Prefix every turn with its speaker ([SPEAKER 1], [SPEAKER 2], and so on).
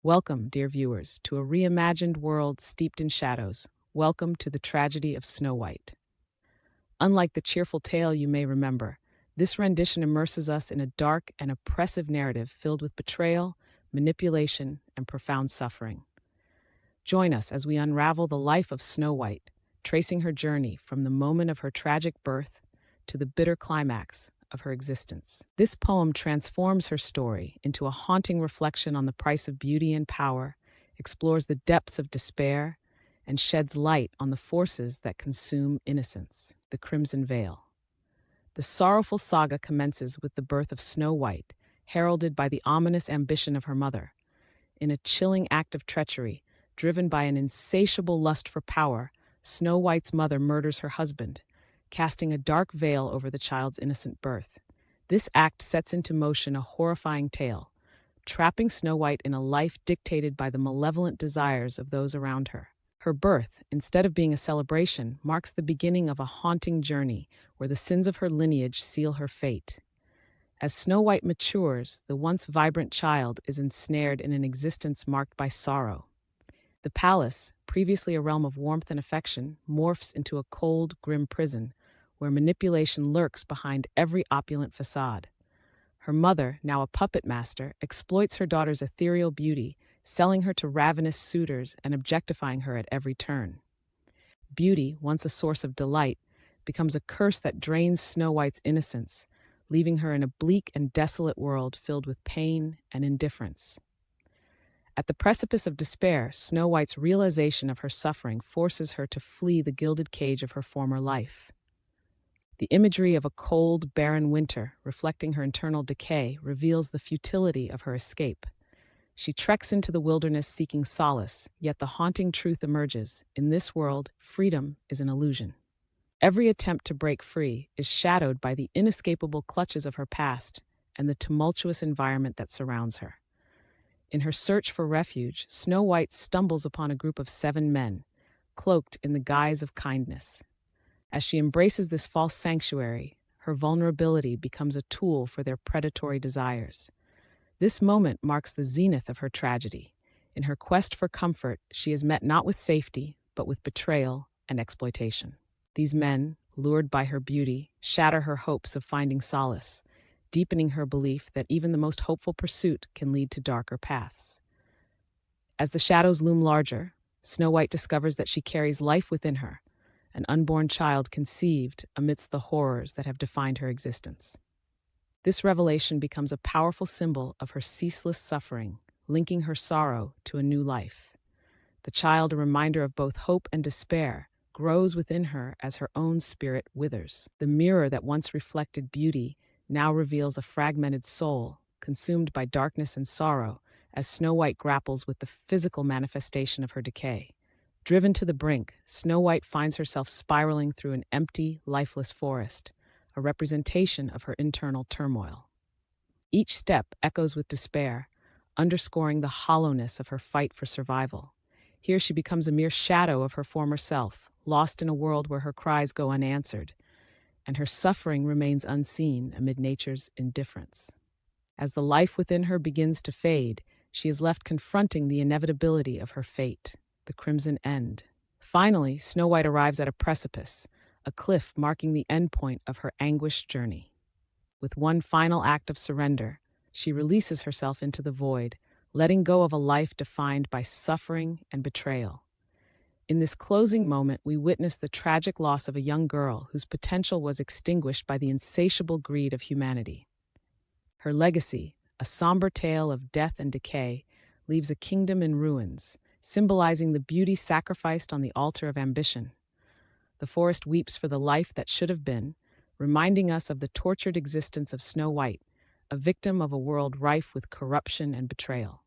[SPEAKER 1] Welcome, dear viewers, to a reimagined world steeped in shadows. Welcome to the tragedy of Snow White. Unlike the cheerful tale you may remember, this rendition immerses us in a dark and oppressive narrative filled with betrayal, manipulation, and profound suffering. Join us as we unravel the life of Snow White, tracing her journey from the moment of her tragic birth to the bitter climax of her existence. This poem transforms her story into a haunting reflection on the price of beauty and power, explores the depths of despair, and sheds light on the forces that consume innocence, the crimson veil. The sorrowful saga commences with the birth of Snow White, heralded by the ominous ambition of her mother. In a chilling act of treachery, driven by an insatiable lust for power, Snow White's mother murders her husband, casting a dark veil over the child's innocent birth. This act sets into motion a horrifying tale, trapping Snow White in a life dictated by the malevolent desires of those around her. Her birth, instead of being a celebration, marks the beginning of a haunting journey where the sins of her lineage seal her fate. As Snow White matures, the once vibrant child is ensnared in an existence marked by sorrow. The palace, previously a realm of warmth and affection, morphs into a cold, grim prison, where manipulation lurks behind every opulent facade. Her mother, now a puppet master, exploits her daughter's ethereal beauty, selling her to ravenous suitors and objectifying her at every turn. Beauty, once a source of delight, becomes a curse that drains Snow White's innocence, leaving her in a bleak and desolate world filled with pain and indifference. At the precipice of despair, Snow White's realization of her suffering forces her to flee the gilded cage of her former life. The imagery of a cold, barren winter, reflecting her internal decay, reveals the futility of her escape. She treks into the wilderness seeking solace, yet the haunting truth emerges. In this world, freedom is an illusion. Every attempt to break free is shadowed by the inescapable clutches of her past and the tumultuous environment that surrounds her. In her search for refuge, Snow White stumbles upon a group of 7 men, cloaked in the guise of kindness. As she embraces this false sanctuary, her vulnerability becomes a tool for their predatory desires. This moment marks the zenith of her tragedy. In her quest for comfort, she is met not with safety, but with betrayal and exploitation. These men, lured by her beauty, shatter her hopes of finding solace, deepening her belief that even the most hopeful pursuit can lead to darker paths. As the shadows loom larger, Snow White discovers that she carries life within her, an unborn child conceived amidst the horrors that have defined her existence. This revelation becomes a powerful symbol of her ceaseless suffering, linking her sorrow to a new life. The child, a reminder of both hope and despair, grows within her as her own spirit withers. The mirror that once reflected beauty now reveals a fragmented soul, consumed by darkness and sorrow, as Snow White grapples with the physical manifestation of her decay. Driven to the brink, Snow White finds herself spiraling through an empty, lifeless forest, a representation of her internal turmoil. Each step echoes with despair, underscoring the hollowness of her fight for survival. Here she becomes a mere shadow of her former self, lost in a world where her cries go unanswered, and her suffering remains unseen amid nature's indifference. As the life within her begins to fade, she is left confronting the inevitability of her fate, the crimson end. Finally, Snow White arrives at a precipice, a cliff marking the endpoint of her anguished journey. With one final act of surrender, she releases herself into the void, letting go of a life defined by suffering and betrayal. In this closing moment, we witness the tragic loss of a young girl whose potential was extinguished by the insatiable greed of humanity. Her legacy, a somber tale of death and decay, leaves a kingdom in ruins, symbolizing the beauty sacrificed on the altar of ambition. The forest weeps for the life that should have been, reminding us of the tortured existence of Snow White, a victim of a world rife with corruption and betrayal.